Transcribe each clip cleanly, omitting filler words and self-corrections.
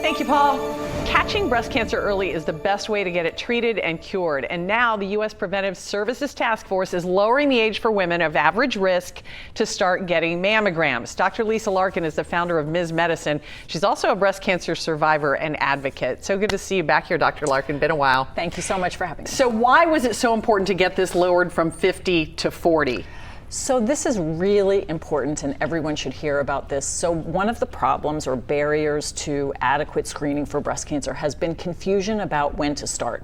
Thank you, Paul. Catching breast cancer early is the best way to get it treated and cured. And now the U.S. Preventive Services Task Force is lowering the age for women of average risk to start getting mammograms. Dr. Lisa Larkin is the founder of Ms. Medicine. She's also a breast cancer survivor and advocate. So good to see you back here, Dr. Larkin. Been a while. Thank you so much for having me. So why was it so important to get this lowered from 50 to 40? So this is really important and everyone should hear about this. So one of the problems or barriers to adequate screening for breast cancer has been confusion about when to start.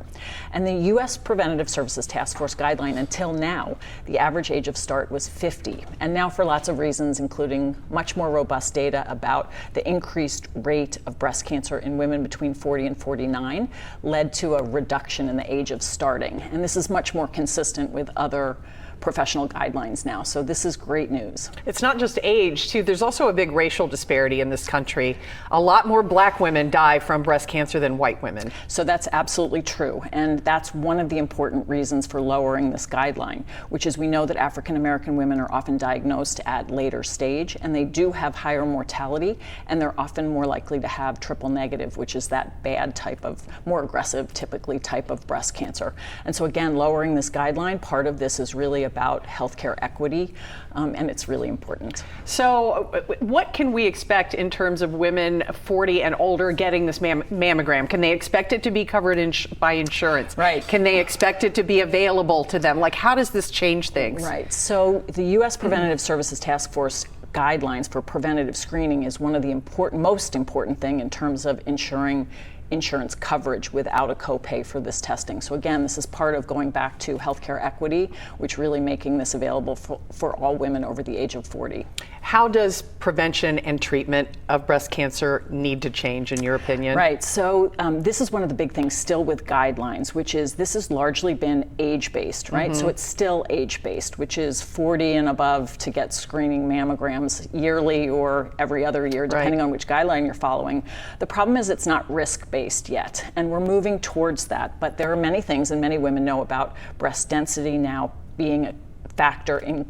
And the U.S. Preventative Services Task Force guideline until now, the average age of start was 50. And now for lots of reasons, including much more robust data about the increased rate of breast cancer in women between 40 and 49 led to a reduction in the age of starting. And this is much more consistent with other professional guidelines now. So this is great news. It's not just age, too. There's also a big racial disparity in this country. A lot more black women die from breast cancer than white women. So that's absolutely true. And that's one of the important reasons for lowering this guideline, which is we know that African American women are often diagnosed at later stage, and they do have higher mortality, and they're often more likely to have triple negative, which is that bad type of, more aggressive, typically type of breast cancer. And so again, lowering this guideline, part of this is really about healthcare equity, and it's really important. So what can we expect in terms of women 40 and older getting this mammogram? Can they expect it to be covered by insurance? Right. Can they expect it to be available to them? Like, how does this change things? Right. So the U.S. Preventative Services Task Force guidelines for preventative screening is one of the most important thing in terms of ensuring insurance coverage without a copay for this testing. So again, this is part of going back to healthcare equity, which really making this available for all women over the age of 40. How does prevention and treatment of breast cancer need to change, in your opinion? Right. So this is one of the big things still with guidelines, which is this has largely been age-based, right? So it's still age-based, which is 40 and above to get screening mammograms yearly or every other year, depending on which guideline you're following. The problem is it's not risk-based yet, and we're moving towards that. But there are many things, and many women know about breast density now being a factor in,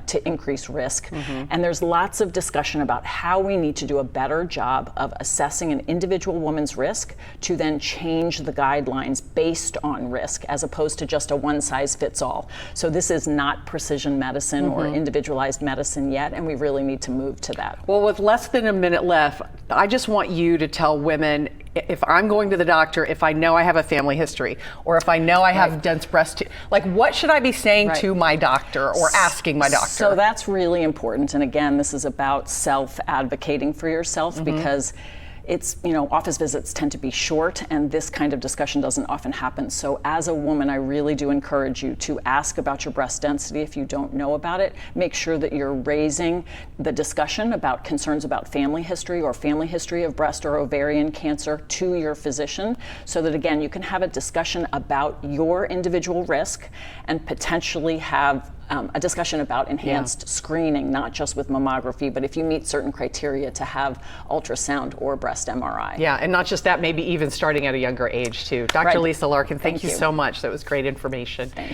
to increase risk. And there's lots of discussion about how we need to do a better job of assessing an individual woman's risk to then change the guidelines based on risk, as opposed to just a one-size-fits-all. So this is not precision medicine or individualized medicine yet, and we really need to move to that. Well, with less than a minute left, I just want you to tell women, if I'm going to the doctor, if I know I have a family history, or if I know I have dense breast, like, what should I be saying to my doctor or asking my doctor? So that's really important. And again, this is about self-advocating for yourself, because it's, office visits tend to be short, and this kind of discussion doesn't often happen. So as a woman, I really do encourage you to ask about your breast density if you don't know about it. Make sure that you're raising the discussion about concerns about family history or family history of breast or ovarian cancer to your physician, so that again, you can have a discussion about your individual risk and potentially have a discussion about enhanced screening, not just with mammography, but if you meet certain criteria to have ultrasound or breast MRI. Yeah, and not just that, maybe even starting at a younger age too. Dr. Lisa Larkin, thank you so much. That was great information. Thank you.